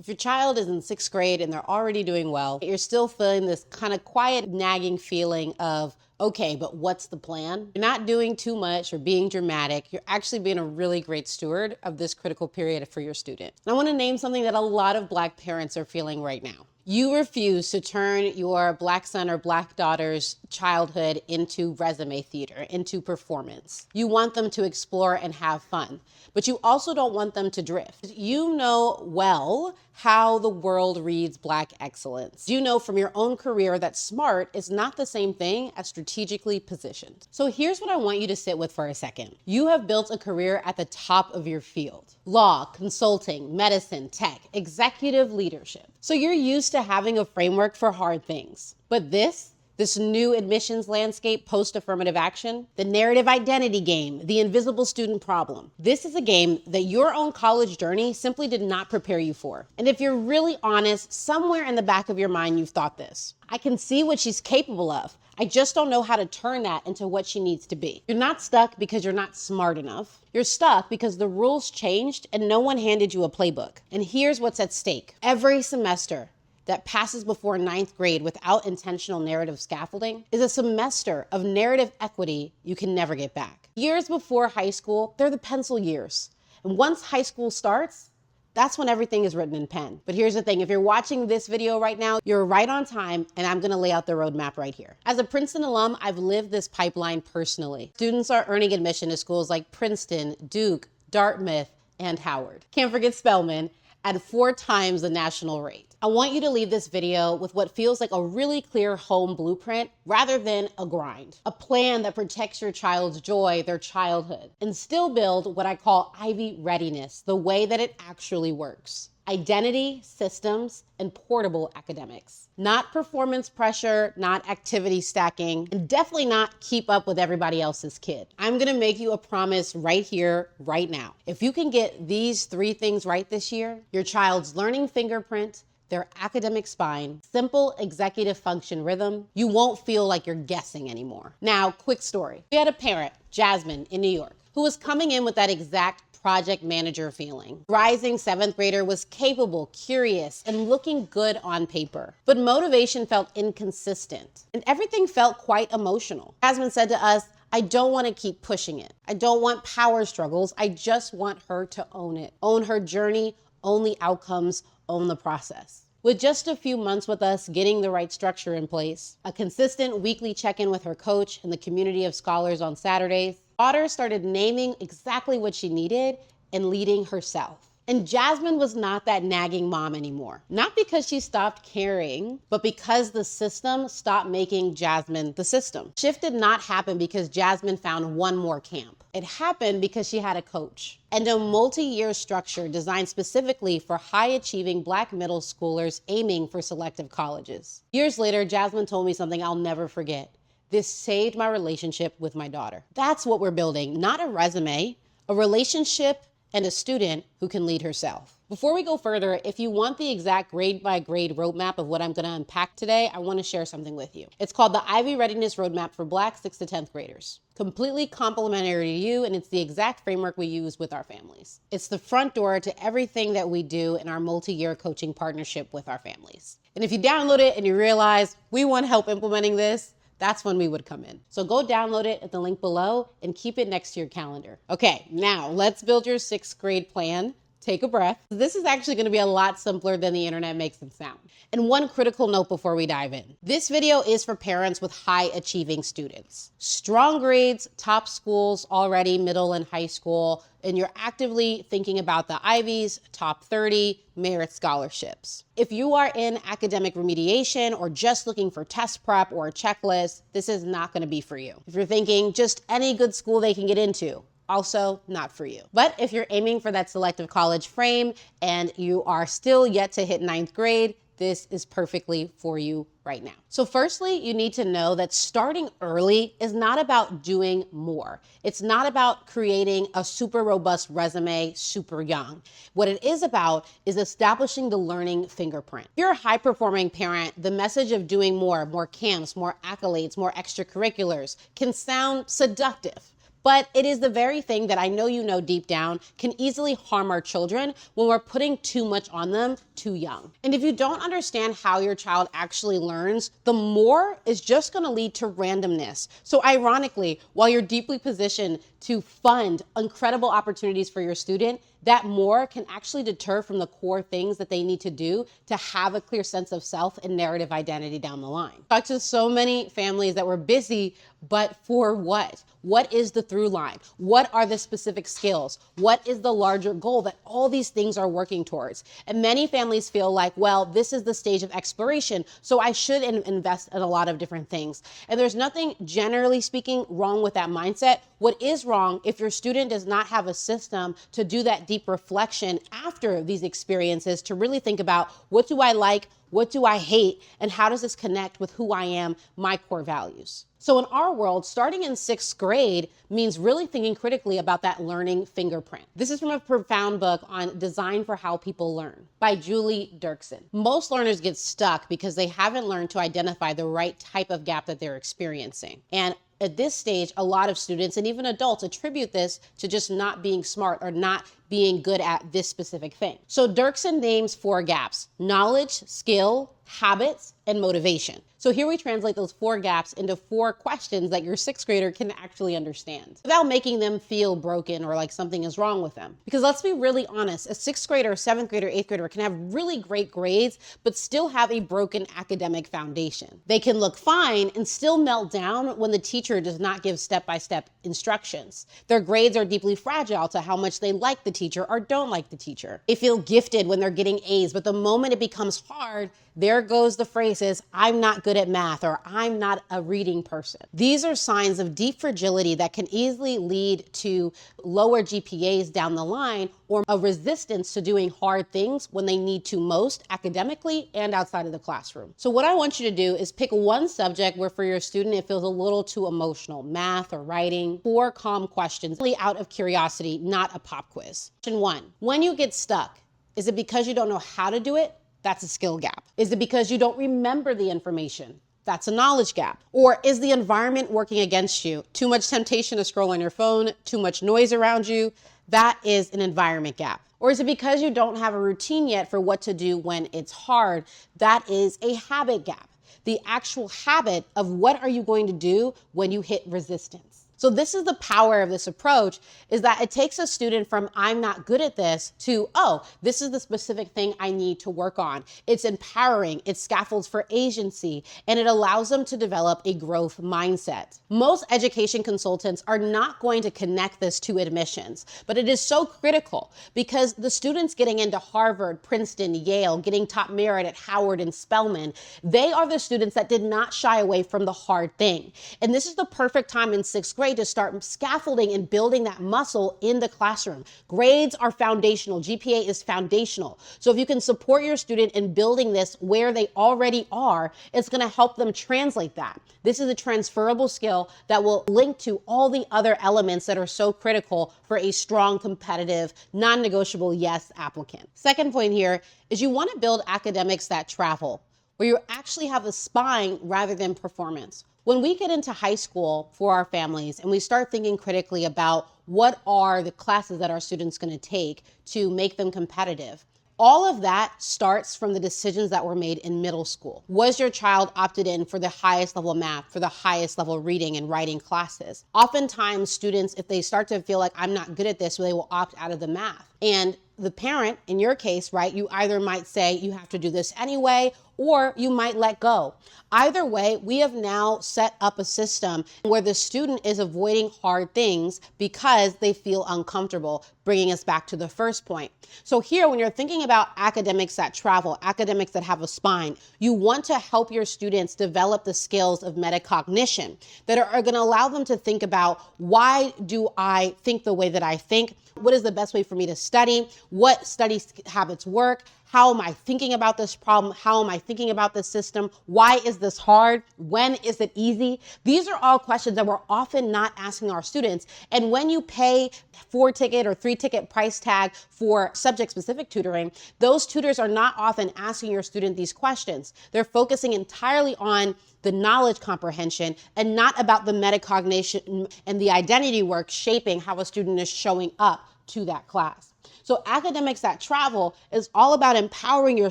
If your child is in 6th grade and they're already doing well, you're still feeling this kind of quiet, nagging feeling of, okay, but what's the plan? You're not doing too much or being dramatic. You're actually being a really great steward of this critical period for your student. And I want to name something that a lot of Black parents are feeling right now. You refuse to turn your Black son or Black daughter's childhood into resume theater, into performance. You want them to explore and have fun, but you also don't want them to drift. You know well how the world reads Black excellence. You know from your own career that smart is not the same thing as strategically positioned. So here's what I want you to sit with for a second. You have built a career at the top of your field: law, consulting, medicine, tech, executive leadership. So you're used to having a framework for hard things. But this new admissions landscape post-affirmative action, the narrative identity game, the invisible student problem. This is a game that your own college journey simply did not prepare you for. And if you're really honest, somewhere in the back of your mind, you've thought this: I can see what she's capable of. I just don't know how to turn that into what she needs to be. You're not stuck because you're not smart enough. You're stuck because the rules changed and no one handed you a playbook. And here's what's at stake. Every semester that passes before 9th grade without intentional narrative scaffolding is a semester of narrative equity you can never get back. Years before high school, they're the pencil years. And once high school starts, that's when everything is written in pen. But here's the thing, if you're watching this video right now, you're right on time, and I'm gonna lay out the roadmap right here. As a Princeton alum, I've lived this pipeline personally. Students are earning admission to schools like Princeton, Duke, Dartmouth, and Howard. Can't forget Spelman at 4 times the national rate. I want you to leave this video with what feels like a really clear home blueprint rather than a grind. A plan that protects your child's joy, their childhood, and still build what I call Ivy readiness, the way that it actually works. Identity, systems, and portable academics. Not performance pressure, not activity stacking, and definitely not keep up with everybody else's kid. I'm gonna make you a promise right here, right now. If you can get these 3 things right this year, your child's learning fingerprint, their academic spine, simple executive function rhythm, you won't feel like you're guessing anymore. Now, quick story. We had a parent, Jasmine, in New York, who was coming in with that exact project manager feeling. Rising 7th grader was capable, curious, and looking good on paper. But motivation felt inconsistent, and everything felt quite emotional. Jasmine said to us, I don't want to keep pushing it. I don't want power struggles. I just want her to own it. Own her journey, own the outcomes, own the process. With just a few months with us getting the right structure in place, a consistent weekly check-in with her coach and the community of scholars on Saturdays, daughter started naming exactly what she needed and leading herself. And Jasmine was not that nagging mom anymore. Not because she stopped caring, but because the system stopped making Jasmine the system. Shift did not happen because Jasmine found one more camp. It happened because she had a coach and a multi-year structure designed specifically for high-achieving Black middle schoolers aiming for selective colleges. Years later, Jasmine told me something I'll never forget. This saved my relationship with my daughter. That's what we're building, not a resume, a relationship and a student who can lead herself. Before we go further, if you want the exact grade-by-grade roadmap of what I'm gonna unpack today, I wanna share something with you. It's called the Ivy Readiness Roadmap for Black 6th to 10th graders. Completely complementary to you, and it's the exact framework we use with our families. It's the front door to everything that we do in our multi-year coaching partnership with our families. And if you download it and you realize we want help implementing this, that's when we would come in. So go download it at the link below and keep it next to your calendar. Okay, now let's build your 6th grade plan. Take a breath. This is actually gonna be a lot simpler than the internet makes it sound. And one critical note before we dive in. This video is for parents with high achieving students. Strong grades, top schools already, middle and high school, and you're actively thinking about the Ivies, top 30, merit scholarships. If you are in academic remediation or just looking for test prep or a checklist, this is not gonna be for you. If you're thinking just any good school they can get into, also not for you. But if you're aiming for that selective college frame and you are still yet to hit 9th grade, this is perfectly for you right now. So firstly, you need to know that starting early is not about doing more. It's not about creating a super robust resume super young. What it is about is establishing the learning fingerprint. If you're a high performing parent, the message of doing more camps, more accolades, more extracurriculars can sound seductive. But it is the very thing that I know you know deep down can easily harm our children when we're putting too much on them too young. And if you don't understand how your child actually learns, the more is just going to lead to randomness. So ironically, while you're deeply positioned to fund incredible opportunities for your student, that more can actually deter from the core things that they need to do to have a clear sense of self and narrative identity down the line. I talked to so many families that were busy, but for what? What is the through line? What are the specific skills? What is the larger goal that all these things are working towards? And many families feel like, well, this is the stage of exploration, so I should invest in a lot of different things. And there's nothing, generally speaking, wrong with that mindset. What is wrong if your student does not have a system to do that deep reflection after these experiences to really think about, what do I like? What do I hate? And how does this connect with who I am, my core values? So in our world, starting in 6th grade means really thinking critically about that learning fingerprint. This is from a profound book on Design for How People Learn by Julie Dirksen. Most learners get stuck because they haven't learned to identify the right type of gap that they're experiencing. And at this stage, a lot of students and even adults attribute this to just not being smart or not being good at this specific thing. So Dirksen names 4 gaps: knowledge, skill, habits, and motivation. So here we translate those 4 gaps into 4 questions that your 6th grader can actually understand without making them feel broken or like something is wrong with them. Because let's be really honest, a 6th grader, 7th grader, 8th grader can have really great grades, but still have a broken academic foundation. They can look fine and still melt down when the teacher does not give step-by-step instructions. Their grades are deeply fragile to how much they like the teacher or don't like the teacher. They feel gifted when they're getting A's, but the moment it becomes hard, there goes the phrases, I'm not good at math, or I'm not a reading person. These are signs of deep fragility that can easily lead to lower GPAs down the line or a resistance to doing hard things when they need to most academically and outside of the classroom. So what I want you to do is pick one subject where for your student it feels a little too emotional, math or writing. 4 calm questions, really out of curiosity, not a pop quiz. Question 1, when you get stuck, is it because you don't know how to do it? That's a skill gap. Is it because you don't remember the information? That's a knowledge gap. Or is the environment working against you? Too much temptation to scroll on your phone, too much noise around you? That is an environment gap. Or is it because you don't have a routine yet for what to do when it's hard? That is a habit gap. The actual habit of what are you going to do when you hit resistance. So this is the power of this approach, is that it takes a student from I'm not good at this to, oh, this is the specific thing I need to work on. It's empowering, it scaffolds for agency, and it allows them to develop a growth mindset. Most education consultants are not going to connect this to admissions, but it is so critical because the students getting into Harvard, Princeton, Yale, getting top merit at Howard and Spelman, they are the students that did not shy away from the hard thing. And this is the perfect time in 6th grade to start scaffolding and building that muscle in the classroom. Grades are foundational. GPA is foundational. So if you can support your student in building this where they already are, it's going to help them translate that. This is a transferable skill that will link to all the other elements that are so critical for a strong, competitive, non-negotiable yes applicant. Second point here is you want to build academics that travel, where you actually have a spine rather than performance. When we get into high school for our families and we start thinking critically about what are the classes that our students going to take to make them competitive, all of that starts from the decisions that were made in middle school. Was your child opted in for the highest level math, for the highest level reading and writing classes? Oftentimes students, if they start to feel like I'm not good at this, they will opt out of the math. And the parent, in your case, right, you either might say you have to do this anyway, or you might let go. Either way, we have now set up a system where the student is avoiding hard things because they feel uncomfortable, bringing us back to the first point. So here, when you're thinking about academics that travel, academics that have a spine, you want to help your students develop the skills of metacognition that are going to allow them to think about, why do I think the way that I think? What is the best way for me to study, what study habits work, how am I thinking about this problem? How am I thinking about this system? Why is this hard? When is it easy? These are all questions that we're often not asking our students. And when you pay 4-ticket or 3-ticket price tag for subject-specific tutoring, those tutors are not often asking your student these questions. They're focusing entirely on the knowledge comprehension and not about the metacognition and the identity work shaping how a student is showing up to that class. So Academics That Travel is all about empowering your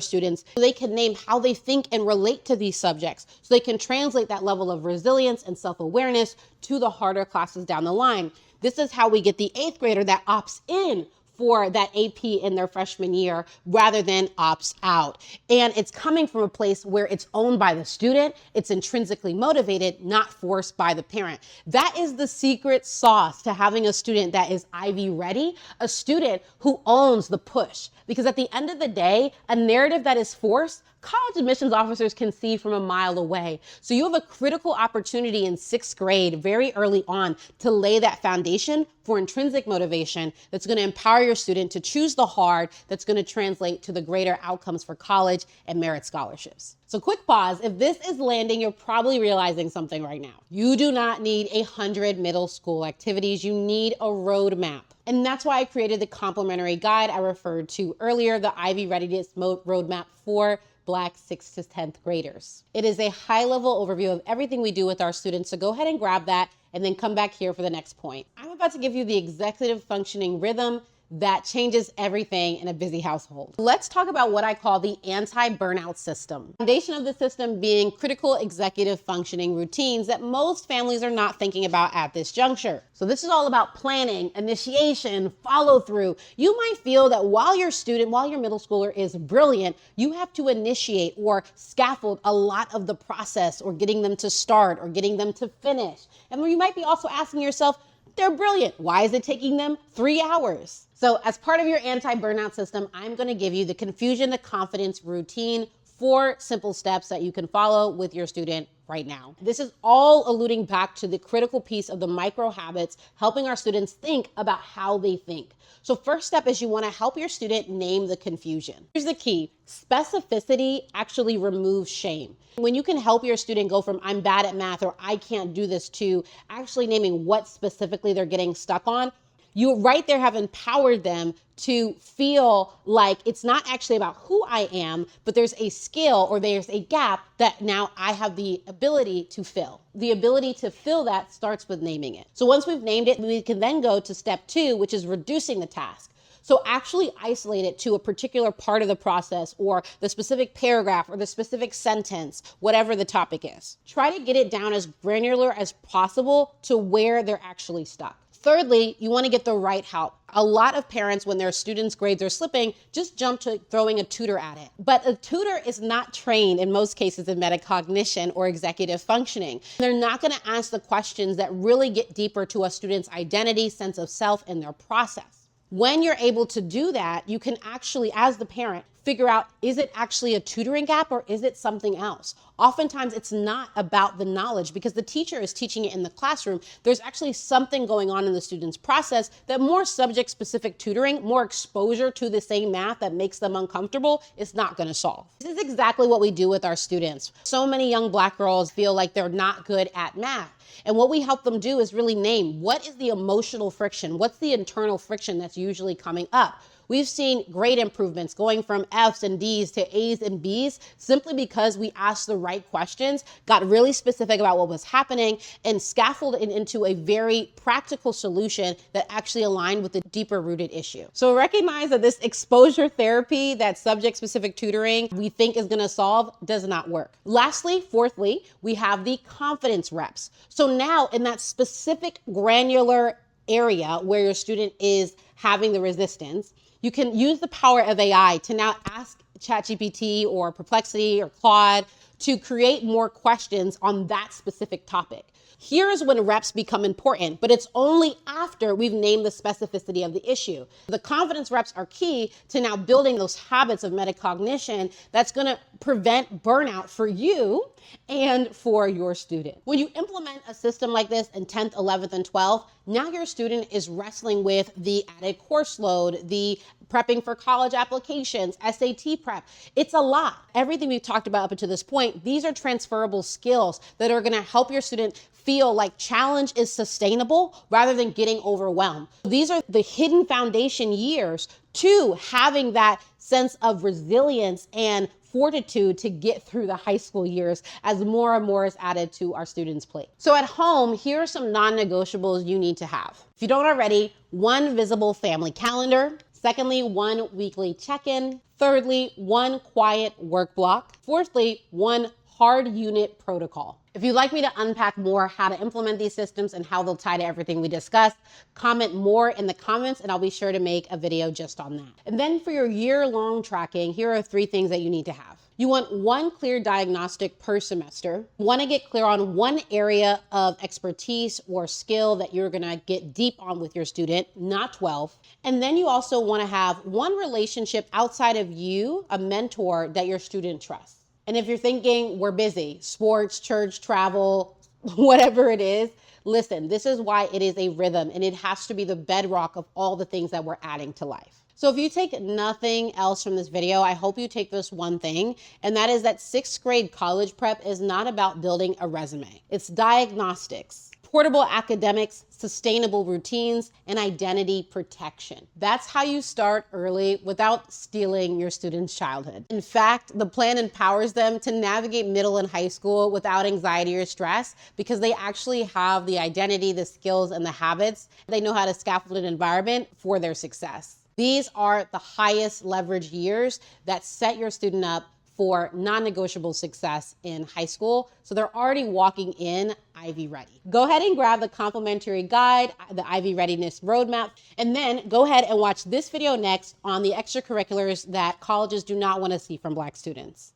students so they can name how they think and relate to these subjects, so they can translate that level of resilience and self-awareness to the harder classes down the line. This is how we get the 8th grader that opts in for that AP in their freshman year rather than opts out. And it's coming from a place where it's owned by the student, it's intrinsically motivated, not forced by the parent. That is the secret sauce to having a student that is Ivy ready, a student who owns the push. Because at the end of the day, a narrative that is forced, college admissions officers can see from a mile away. So you have a critical opportunity in 6th grade very early on to lay that foundation for intrinsic motivation that's going to empower your student to choose the hard that's going to translate to the greater outcomes for college and merit scholarships. So quick pause. If this is landing, you're probably realizing something right now. You do not need 100 middle school activities. You need a roadmap. And that's why I created the complimentary guide I referred to earlier, the Ivy Readiness Roadmap for Black 6th to 10th graders. It is a high-level overview of everything we do with our students, so go ahead and grab that and then come back here for the next point. I'm about to give you the executive functioning rhythm that changes everything in a busy household. Let's talk about what I call the anti-burnout system. The foundation of the system being critical executive functioning routines that most families are not thinking about at this juncture. So this is all about planning, initiation, follow through. You might feel that while your middle schooler is brilliant, you have to initiate or scaffold a lot of the process or getting them to start or getting them to finish. And you might be also asking yourself, they're brilliant. Why is it taking them 3 hours? So as part of your anti-burnout system, I'm going to give you the confusion to confidence routine, 4 simple steps that you can follow with your student right now. This is all alluding back to the critical piece of the micro habits, helping our students think about how they think. So first step is you want to help your student name the confusion. Here's the key. Specificity actually removes shame. When you can help your student go from I'm bad at math or I can't do this to actually naming what specifically they're getting stuck on, you right there have empowered them to feel like it's not actually about who I am, but there's a skill or there's a gap that now I have the ability to fill. The ability to fill that starts with naming it. So once we've named it, we can then go to step 2, which is reducing the task. So actually isolate it to a particular part of the process or the specific paragraph or the specific sentence, whatever the topic is. Try to get it down as granular as possible to where they're actually stuck. Thirdly, you want to get the right help. A lot of parents, when their students' grades are slipping, just jump to throwing a tutor at it. But a tutor is not trained in most cases in metacognition or executive functioning. They're not going to ask the questions that really get deeper to a student's identity, sense of self, and their process. When you're able to do that, you can actually, as the parent, figure out, is it actually a tutoring gap or is it something else? Oftentimes it's not about the knowledge because the teacher is teaching it in the classroom. There's actually something going on in the student's process that more subject-specific tutoring, more exposure to the same math that makes them uncomfortable is not going to solve. This is exactly what we do with our students. So many young Black girls feel like they're not good at math. And what we help them do is really name what is the emotional friction, what's the internal friction that's usually coming up. We've seen great improvements going from F's and D's to A's and B's simply because we asked the right questions, got really specific about what was happening, and scaffolded it into a very practical solution that actually aligned with the deeper rooted issue. So recognize that this exposure therapy, that subject-specific tutoring we think is going to solve, does not work. Lastly, fourthly, we have the confidence reps. So now in that specific granular area where your student is having the resistance, you can use the power of AI to now ask ChatGPT or Perplexity or Claude to create more questions on that specific topic. Here's when reps become important, but it's only after we've named the specificity of the issue. The confidence reps are key to now building those habits of metacognition that's going to prevent burnout for you and for your student. When you implement a system like this in 10th, 11th, and 12th, now your student is wrestling with the added course load, the prepping for college applications, SAT prep. It's a lot. Everything we've talked about up until this point, these are transferable skills that are going to help your student feel like challenge is sustainable rather than getting overwhelmed. These are the hidden foundation years to having that sense of resilience and fortitude to get through the high school years as more and more is added to our students' plate. So at home, here are some non-negotiables you need to have. If you don't already, 1 visible family calendar. Secondly, 1 weekly check-in. Thirdly, 1 quiet work block. Fourthly, 1 hard unit protocol. If you'd like me to unpack more how to implement these systems and how they'll tie to everything we discussed, comment more in the comments and I'll be sure to make a video just on that. And then for your year-long tracking, here are 3 things that you need to have. You want 1 clear diagnostic per semester. You want to get clear on 1 area of expertise or skill that you're going to get deep on with your student, not 12. And then you also want to have 1 relationship outside of you, a mentor that your student trusts. And if you're thinking we're busy, sports, church, travel, whatever it is, listen, this is why it is a rhythm and it has to be the bedrock of all the things that we're adding to life. So if you take nothing else from this video, I hope you take this one thing, and that is that 6th grade college prep is not about building a resume. It's diagnostics, portable academics, sustainable routines, and identity protection. That's how you start early without stealing your students' childhood. In fact, the plan empowers them to navigate middle and high school without anxiety or stress because they actually have the identity, the skills, and the habits. They know how to scaffold an environment for their success. These are the highest leverage years that set your student up for non-negotiable success in high school. So they're already walking in Ivy ready. Go ahead and grab the complimentary guide, the Ivy Readiness Roadmap, and then go ahead and watch this video next on the extracurriculars that colleges do not want to see from Black students.